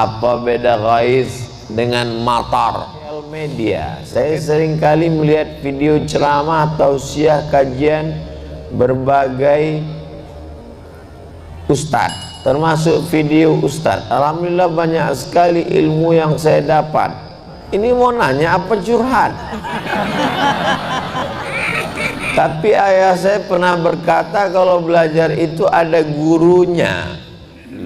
Apa beda ghaiz dengan matar? Media, saya sering kali melihat video ceramah, tausiah, kajian berbagai ustadz, termasuk video ustadz. Alhamdulillah banyak sekali ilmu yang saya dapat. Ini mau nanya apa curhat? Tapi ayah saya pernah berkata kalau belajar itu ada gurunya.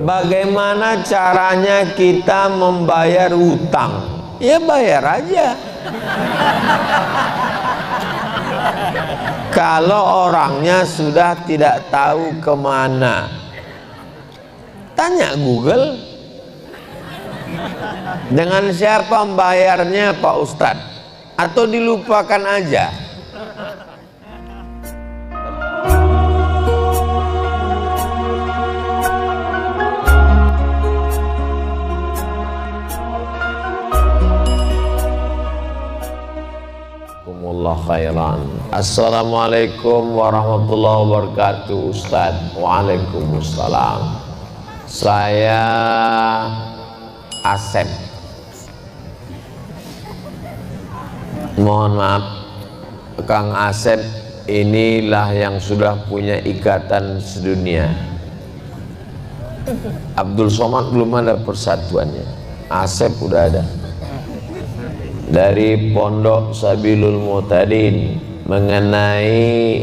Bagaimana caranya kita membayar hutang? Ya bayar aja. Kalau orangnya sudah tidak tahu kemana, tanya Google. Dengan siapa membayarnya Pak Ustadz? Atau dilupakan aja? Khairan. Assalamualaikum warahmatullahi wabarakatuh. Ustaz. Waalaikumsalam. Saya Asep. Mohon maaf, Kang Asep inilah yang sudah punya ikatan sedunia. Abdul Somad belum ada persatuannya. Asep udah ada. Dari Pondok Sabilul Mu'tadin mengenai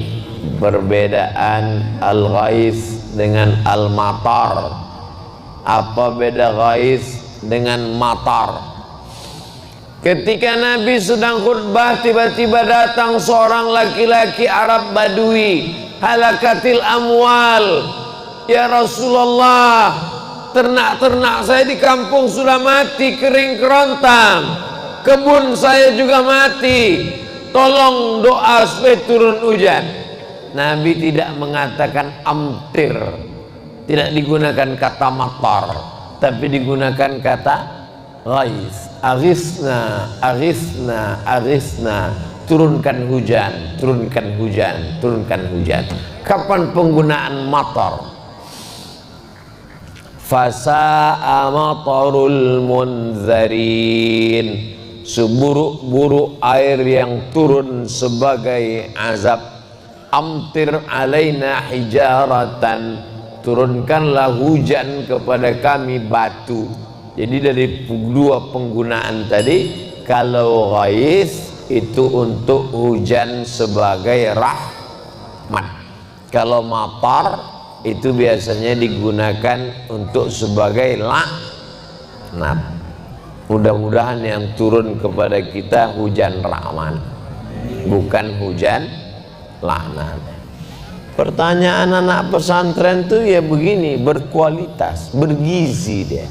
perbedaan al-ghaiz dengan al-matar. Apa beda ghaiz dengan matar? Ketika Nabi sedang khutbah, tiba-tiba datang seorang laki-laki Arab Badui, halakatil amwal. Ya Rasulullah, ternak-ternak saya di kampung sudah mati, kering kerontang. Kebun saya juga mati, tolong doa supaya turun hujan. Nabi tidak mengatakan amtir, tidak digunakan kata matar, tapi digunakan kata ghaiz. Aghisna, aghisna, aghisna. Turunkan hujan, turunkan hujan, turunkan hujan. Kapan penggunaan matar? Fasa'a matarul munzarin. Seburuk-buruk air yang turun sebagai azab. Amtir alaina hijaratan. Turunkanlah hujan kepada kami batu. Jadi dari dua penggunaan tadi, kalau ghaiz itu untuk hujan sebagai rahmat. Kalau matar itu biasanya digunakan untuk sebagai laknat. Mudah-mudahan yang turun kepada kita hujan rahmat, bukan hujan laknat. Pertanyaan anak pesantren tuh ya begini, berkualitas, bergizi dia.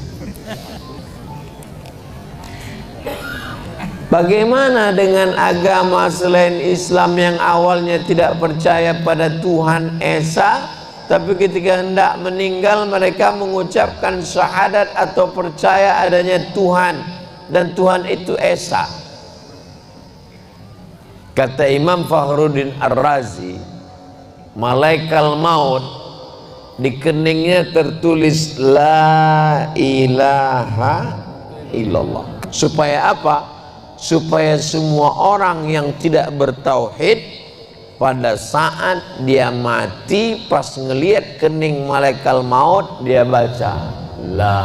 Bagaimana dengan agama selain Islam yang awalnya tidak percaya pada Tuhan Esa, tapi ketika hendak meninggal mereka mengucapkan syahadat atau percaya adanya Tuhan, dan Tuhan itu Esa. Kata Imam Fakhruddin Ar-Razi, malaikat maut di keningnya tertulis la ilaha illallah. Supaya apa? Supaya semua orang yang tidak bertauhid pada saat dia mati, pas ngelihat kening malaikat maut, dia baca la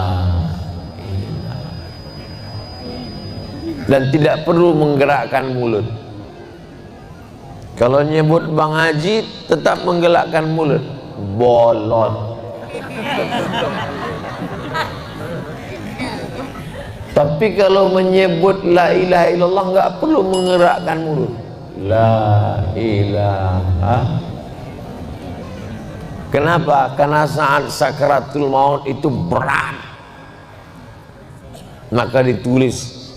ilaha, dan tidak perlu menggerakkan mulut. Kalau nyebut Bang Haji tetap menggerakkan mulut, bolot. Tapi kalau menyebut la ilaha illallah nggak perlu menggerakkan mulut. La ilaha. Kenapa? Karena saat sakaratul maut itu berat. Maka ditulis,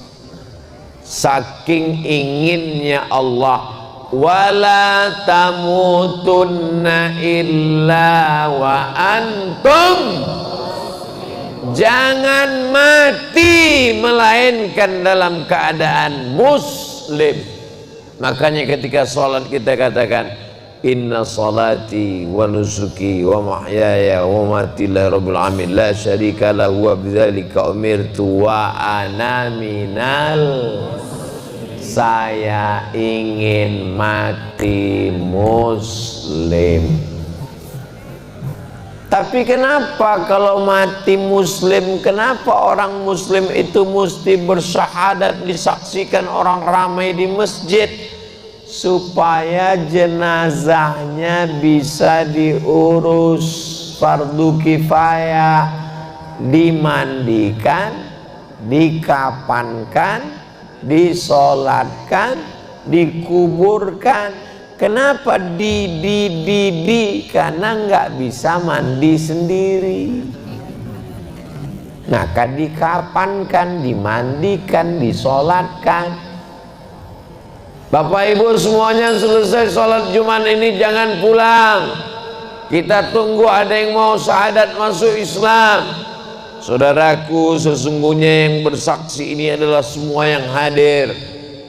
saking inginnya Allah, wala tamutunna illa wa antum, jangan mati melainkan dalam keadaan muslim. Makanya ketika sholat kita katakan inna salati wa nusuki wa mahyaya wa mamati lillahi rabbil alamin la syarika lahu wa bidzalika umirtu wa ana minal, saya ingin mati muslim. Tapi kenapa kalau mati muslim, kenapa orang muslim itu mesti bersyahadat disaksikan orang ramai di masjid? Supaya jenazahnya bisa diurus fardu kifayah, dimandikan, dikafankan, disolatkan, dikuburkan. Kenapa karena nggak bisa mandi sendiri. Maka dikafankan, dimandikan, disolatkan. Bapak Ibu semuanya, selesai sholat Jumat ini jangan pulang. Kita tunggu ada yang mau syahadat masuk Islam. Saudaraku, sesungguhnya yang bersaksi ini adalah semua yang hadir.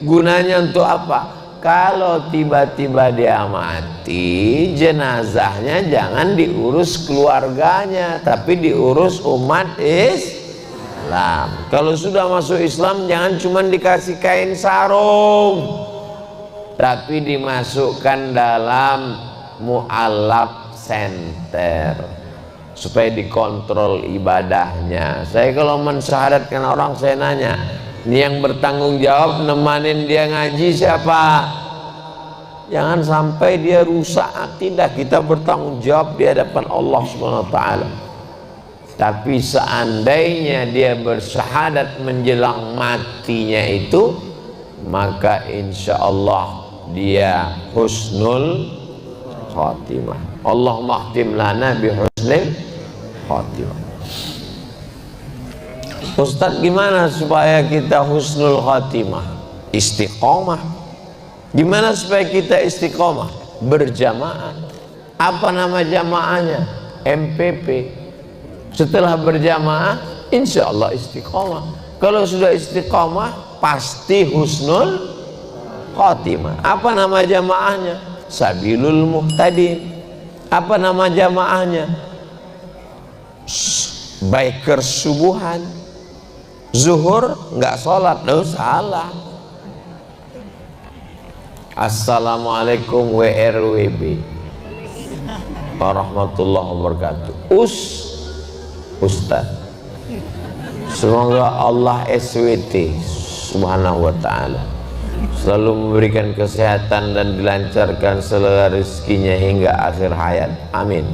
Gunanya untuk apa? Kalau tiba-tiba dia mati, jenazahnya jangan diurus keluarganya, tapi diurus umat Islam. Kalau sudah masuk Islam, jangan cuma dikasih kain sarung, tapi dimasukkan dalam mu'allaf center supaya dikontrol ibadahnya. Saya kalau mensyahadatkan orang, saya nanya, ini yang bertanggung jawab nemanin dia ngaji siapa? Jangan sampai dia rusak akidah. Kita bertanggung jawab di hadapan Allah Subhanahu wa taala. Tapi seandainya dia bersyahadat menjelang matinya itu, maka insya Allah dia husnul khatimah. Allahumma khtim lana bi husnil khatimah. Ustadz, gimana supaya kita husnul khatimah? Istiqomah. Gimana supaya kita istiqomah? Berjamaah. Apa nama jamaahnya? MPP. Setelah berjamaah, insya Allah istiqomah. Kalau sudah istiqomah, pasti husnul khatimah. Apa nama jamaahnya? Sabilul Muhtadin. Apa nama jamaahnya? Bikers subuhan. Zuhur nggak sholat, salah. Assalamualaikum WRWB warahmatullahi wabarakatuh. Ustaz, semoga Allah SWT subhanahu wa ta'ala selalu memberikan kesehatan dan dilancarkan segala rezekinya hingga akhir hayat, amin.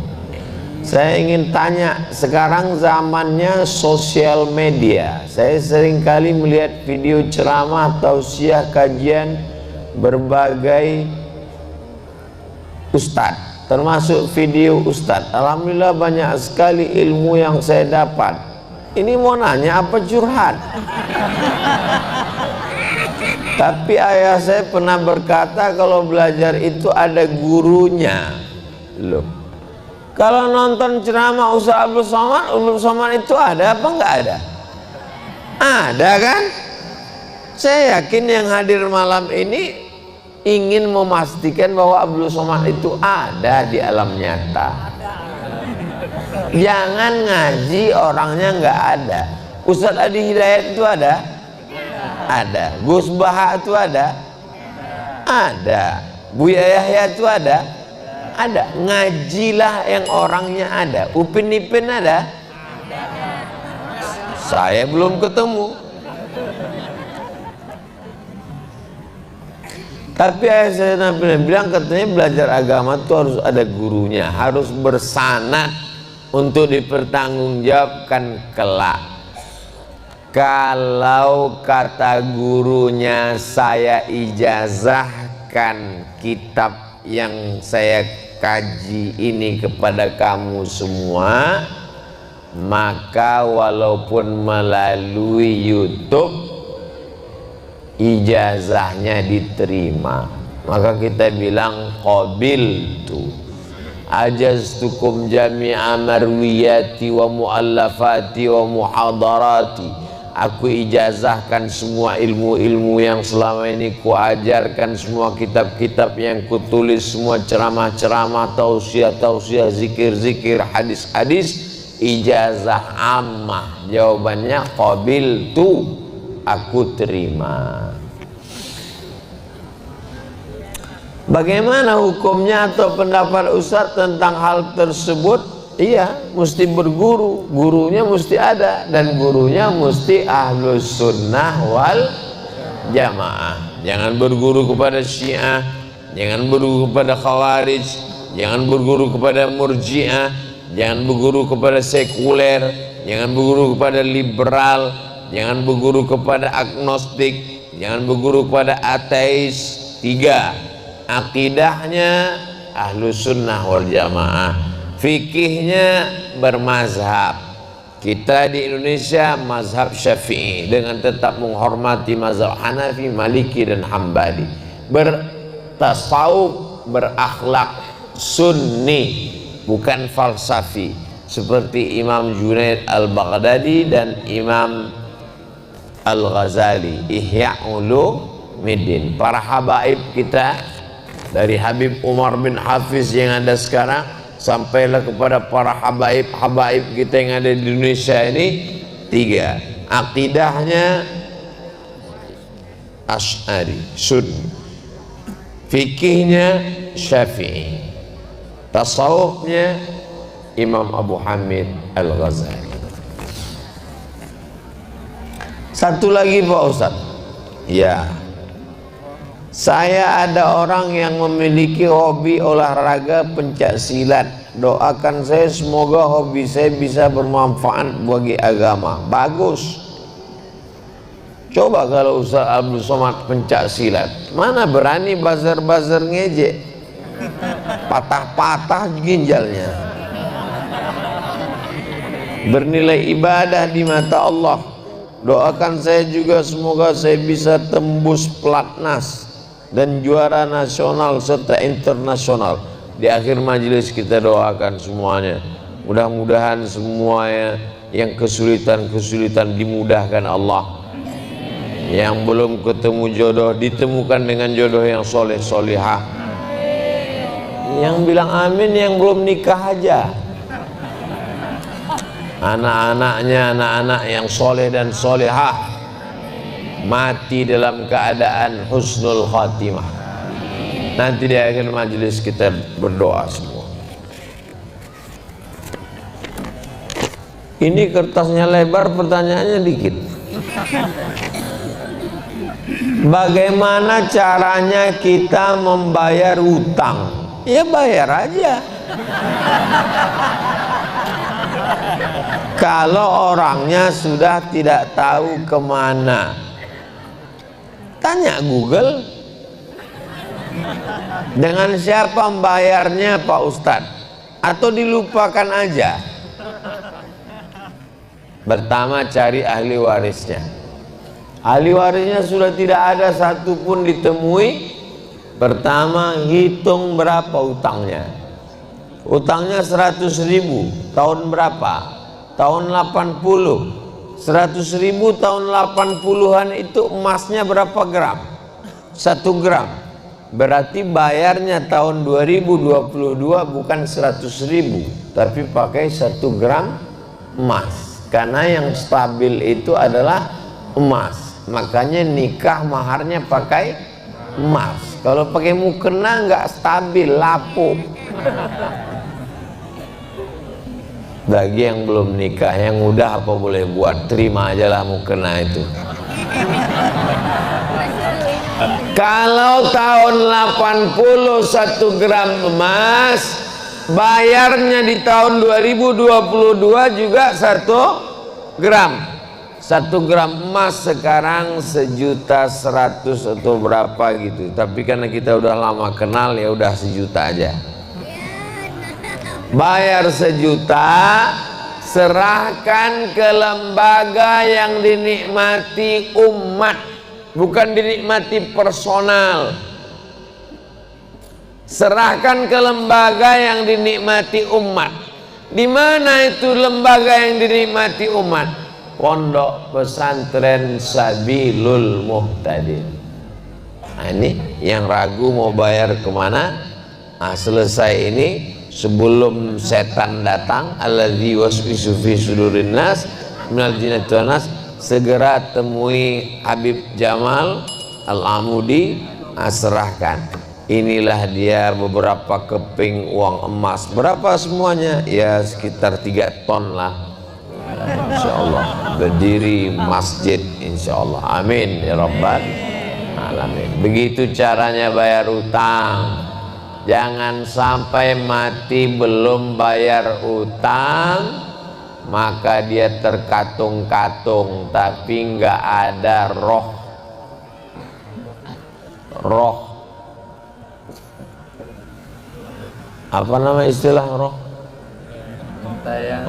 Saya ingin tanya, sekarang zamannya sosial media. Saya sering kali melihat video ceramah, tausiah, kajian berbagai ustadz, termasuk video ustadz. Alhamdulillah banyak sekali ilmu yang saya dapat. Ini mau nanya apa curhat? Tapi ayah saya pernah berkata kalau belajar itu ada gurunya. Loh, kalau nonton ceramah Ustaz Abdul Somad itu ada apa enggak ada? Ada kan? Saya yakin yang hadir malam ini ingin memastikan bahwa Abdul Somad itu ada di alam nyata. Jangan ngaji orangnya enggak ada. Ustaz Adi Hidayat itu ada? Ada. Gus Baha itu ada? Ada. Buya Yahya itu ada? Ada. Ngajilah yang orangnya ada. Upin Ipin ada? Saya belum ketemu. Tapi saya bilang katanya belajar agama itu harus ada gurunya, harus bersanad untuk dipertanggungjawabkan kelak. Kalau kata gurunya, saya ijazahkan kitab yang saya kaji ini kepada kamu semua, maka walaupun melalui YouTube ijazahnya diterima. Maka kita bilang qabiltu ajaztukum jami'a marwiyati wa muallafati wa muhadarati aku ijazahkan semua ilmu-ilmu yang selama ini kuajarkan, semua kitab-kitab yang kutulis, semua ceramah-ceramah, tausiah-tausiah, zikir-zikir, hadis-hadis, ijazah ammah. Jawabannya qabiltu, aku terima. Bagaimana hukumnya atau pendapat Ustaz tentang hal tersebut? Iya, mesti berguru, gurunya mesti ada, dan gurunya mesti ahlus sunnah wal jamaah. Jangan berguru kepada Syiah, jangan berguru kepada Khawarij, jangan berguru kepada Murji'ah, jangan berguru kepada sekuler, jangan berguru kepada liberal, jangan berguru kepada agnostik, jangan berguru kepada ateis. 3, akidahnya ahlus sunnah wal jamaah, fikihnya bermazhab. Kita di Indonesia mazhab Syafi'i dengan tetap menghormati mazhab Hanafi, Maliki dan Hambali. Bertasawuf, berakhlak sunni, bukan falsafi, seperti Imam Junaid al-Baghdadi dan Imam al-Ghazali, Ihya Ulumuddin. Para habaib kita, dari Habib Umar bin Hafiz yang ada sekarang sampailah kepada para habaib kita yang ada di Indonesia ini. 3, akidahnya Asy'ari Sunni, fikihnya Syafi'i, tasawufnya Imam Abu Hamid Al-Ghazali. Satu lagi Pak Ustaz, ya, saya ada orang yang memiliki hobi olahraga pencak silat. Doakan saya semoga hobi saya bisa bermanfaat bagi agama. Bagus. Coba kalau Ustaz Abdul Somad pencak silat, mana berani bazar-bazar ngejek, patah-patah ginjalnya. Bernilai ibadah di mata Allah. Doakan saya juga semoga saya bisa tembus pelatnas dan juara nasional serta internasional. Di akhir majelis kita doakan semuanya, mudah-mudahan semuanya yang kesulitan-kesulitan dimudahkan Allah. Yang belum ketemu jodoh ditemukan dengan jodoh yang soleh solihah. Yang bilang amin yang belum nikah aja. Anak-anaknya anak-anak yang soleh dan solehah, mati dalam keadaan husnul khatimah. Nanti di akhir majelis kita berdoa semua. Ini kertasnya lebar, pertanyaannya dikit. Bagaimana caranya kita membayar utang? Ya bayar aja. Kalau orangnya sudah tidak tahu kemana, tanya Google. Dengan siapa membayarnya Pak Ustadz? Atau dilupakan aja? Pertama, cari ahli warisnya. Ahli warisnya sudah tidak ada satupun ditemui. Pertama, hitung berapa utangnya. Utangnya 100.000, tahun berapa? Tahun 80. 100.000 tahun 80-an itu emasnya berapa gram? 1 gram. Berarti bayarnya tahun 2022 bukan 100.000, tapi pakai 1 gram emas. Karena yang stabil itu adalah emas. Makanya nikah maharnya pakai emas. Kalau pakai mukena nggak stabil, lapuk. Bagi yang belum nikah, yang udah apa boleh buat, terima aja lah mukena itu. Kalau tahun 80 1 gram emas, bayarnya di tahun 2022 juga 1 gram. 1 gram emas sekarang 1.100.000 atau berapa gitu. Tapi karena kita udah lama kenal, ya udah 1 juta aja. Bayar 1 juta, serahkan ke lembaga yang dinikmati umat, bukan dinikmati personal. Serahkan ke lembaga yang dinikmati umat. Di mana itu lembaga yang dinikmati umat? Pondok Pesantren Sabilul Muhtadin. Nah, ini yang ragu mau bayar kemana? Nah, selesai ini sebelum setan datang, alladzi waswisu fi sudurin nas minal jinnati wan nas, segera temui Habib Jamal Al-Amudi, serahkan. Inilah dia beberapa keping uang emas. Berapa semuanya? Ya sekitar 3 ton lah. Insyaallah berdiri masjid insyaallah. Amin ya rabbal alamin. Begitu caranya bayar utang. Jangan sampai mati belum bayar utang, maka dia terkatung-katung tapi nggak ada roh apa nama istilah roh?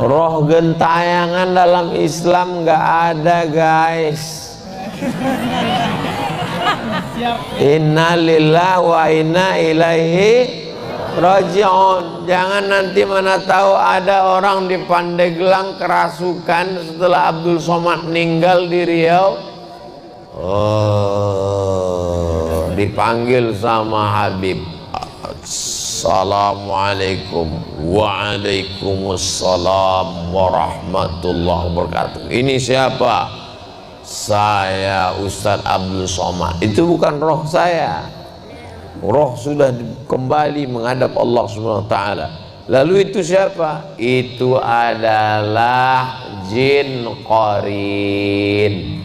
Roh gentayangan dalam Islam nggak ada, guys. Inna lillahi wa inna ilaihi raji'un. Jangan nanti mana tahu ada orang di Pandeglang kerasukan setelah Abdul Somad meninggal di Riau. Oh, dipanggil sama Habib. Assalamualaikum. Waalaikumsalam warahmatullahi wabarakatuh. Ini siapa? Saya Ustadz Abdul Somad. Itu bukan roh saya. Roh sudah kembali menghadap Allah Subhanahu wa taala. Lalu itu siapa? Itu adalah jin qarin.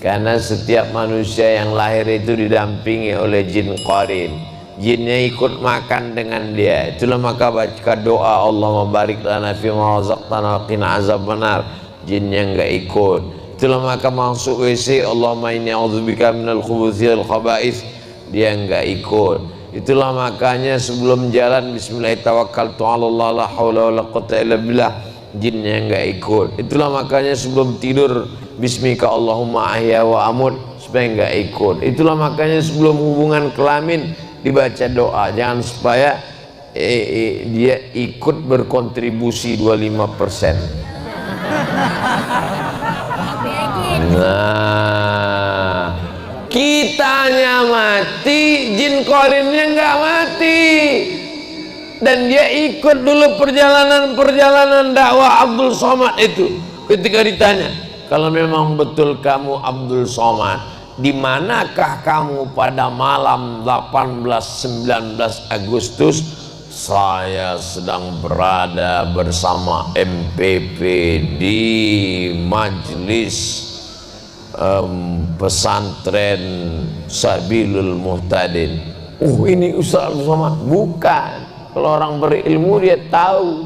Karena setiap manusia yang lahir itu didampingi oleh jin qarin. Jinnya ikut makan dengan dia. Itulah maka baca doa Allahumma barik lana fi ma razaqtana wa qina azabannar. Jinnya enggak ikut. Itulah maka masuk WC Allahumma inni a'udzubika minal khubuthi wal khaba'ith, dia enggak ikut. Itulah makanya sebelum jalan bismillahirrahmanirrahim Allah la haula wala quwwata illa billah, jinnya enggak ikut. Itulah makanya sebelum tidur bismika Allahumma ahya wa amut, supaya enggak ikut. Itulah makanya sebelum hubungan kelamin dibaca doa, jangan supaya dia ikut berkontribusi 25%. Nah, kitanya mati, jin qarinnya nggak mati, dan dia ikut dulu perjalanan dakwah Abdul Somad itu. Ketika ditanya, kalau memang betul kamu Abdul Somad, di manakah kamu pada malam 18-19 Agustus? Saya sedang berada bersama MPP di majelis pesantren Sabilul Muhtadin. Ini Ustaz Somad? Bukan. Kalau orang berilmu dia tahu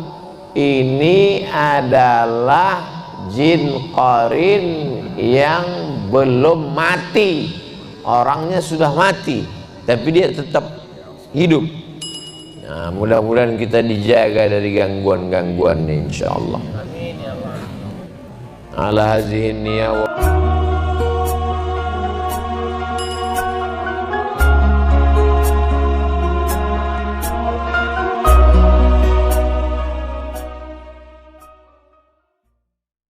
ini adalah jin qarin yang belum mati. Orangnya sudah mati tapi dia tetap hidup. Nah, mudah-mudahan kita dijaga dari gangguan-gangguan ini insyaallah. Ala hazihi niyya.